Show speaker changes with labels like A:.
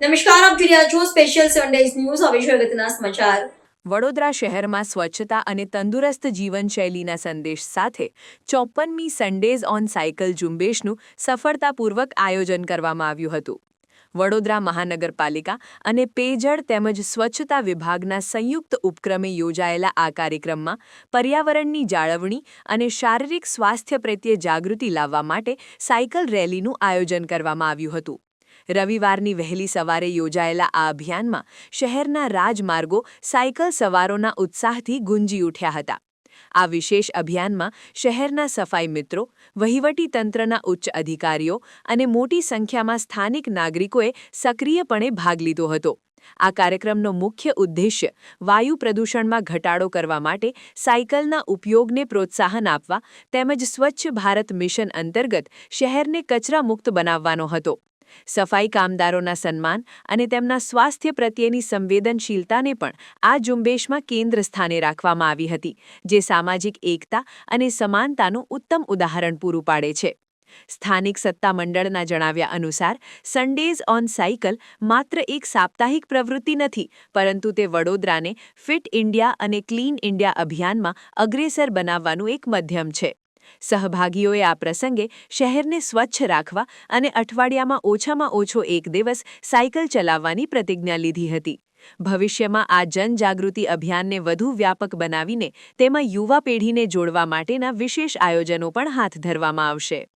A: નમસ્કાર, આપ જોઈ રહ્યા છો સ્પેશિયલ સન્ડેઝ ન્યૂઝ. હવે છે અગત્યના સમાચાર.
B: વડોદરા શહેરમાં સ્વચ્છતા અને તંદુરસ્ત જીવનશૈલીના સંદેશ સાથે 54મી સન્ડેઝ ઓન સાયકલ ઝુંબેશનું સફળતાપૂર્વક આયોજન કરવામાં આવ્યું હતું. વડોદરા મહાનગરપાલિકા અને પેયજળ તેમજ સ્વચ્છતા વિભાગના સંયુક્ત ઉપક્રમે યોજાયેલા આ કાર્યક્રમમાં પર્યાવરણની જાળવણી અને શારીરિક સ્વાસ્થ્ય પ્રત્યે જાગૃતિ લાવવા માટે સાયકલ રેલીનું આયોજન કરવામાં આવ્યું હતું. રવિવારની વહેલી સવારે યોજાયેલા આ અભિયાનમાં શહેરના રાજમાર્ગો સાયકલ સવારોના ઉત્સાહથી ગુંજી ઉઠ્યા હતા. આ વિશેષ અભિયાનમાં શહેરના સફાઈ મિત્રો, વહીવટીતંત્રના ઉચ્ચ અધિકારીઓ અને મોટી સંખ્યામાં સ્થાનિક નાગરિકોએ સક્રિયપણે ભાગ લીધો હતો. આ કાર્યક્રમનો મુખ્ય ઉદ્દેશ્ય વાયુ પ્રદૂષણમાં ઘટાડો કરવા માટે સાયકલના ઉપયોગને પ્રોત્સાહન આપવા તેમજ સ્વચ્છ ભારત મિશન અંતર્ગત શહેરને કચરામુક્ત બનાવવાનો હતો. સફાઈ કામદારોના સન્માન અને તેમના સ્વાસ્થ્ય પ્રત્યેની સંવેદનશીલતાને પણ આ ઝુંબેશમાં કેન્દ્ર સ્થાને રાખવામાં આવી હતી, જે સામાજિક એકતા અને સમાનતાનું ઉત્તમ ઉદાહરણ પૂરું પાડે છે. સ્થાનિક સત્તામંડળના જણાવ્યા અનુસાર સન્ડેઝ ઓન સાયકલ માત્ર એક સાપ્તાહિક પ્રવૃત્તિ નથી, પરંતુ તે વડોદરાને ફિટ ઇન્ડિયા અને ક્લીન ઇન્ડિયા અભિયાનમાં અગ્રેસર બનાવવાનું એક માધ્યમ છે. સહભાગીઓએ આ પ્રસંગે શહેરને સ્વચ્છ રાખવા અને અઠવાડિયામાં ઓછામાં ઓછો એક દિવસ સાયકલ ચલાવવાની પ્રતિજ્ઞા લીધી હતી. ભવિષ્યમાં આ જનજાગૃતિ અભિયાનને વધુ વ્યાપક બનાવીને તેમાં યુવા પેઢીને જોડવા માટેના વિશેષ આયોજનો પણ હાથ ધરવામાં આવશે.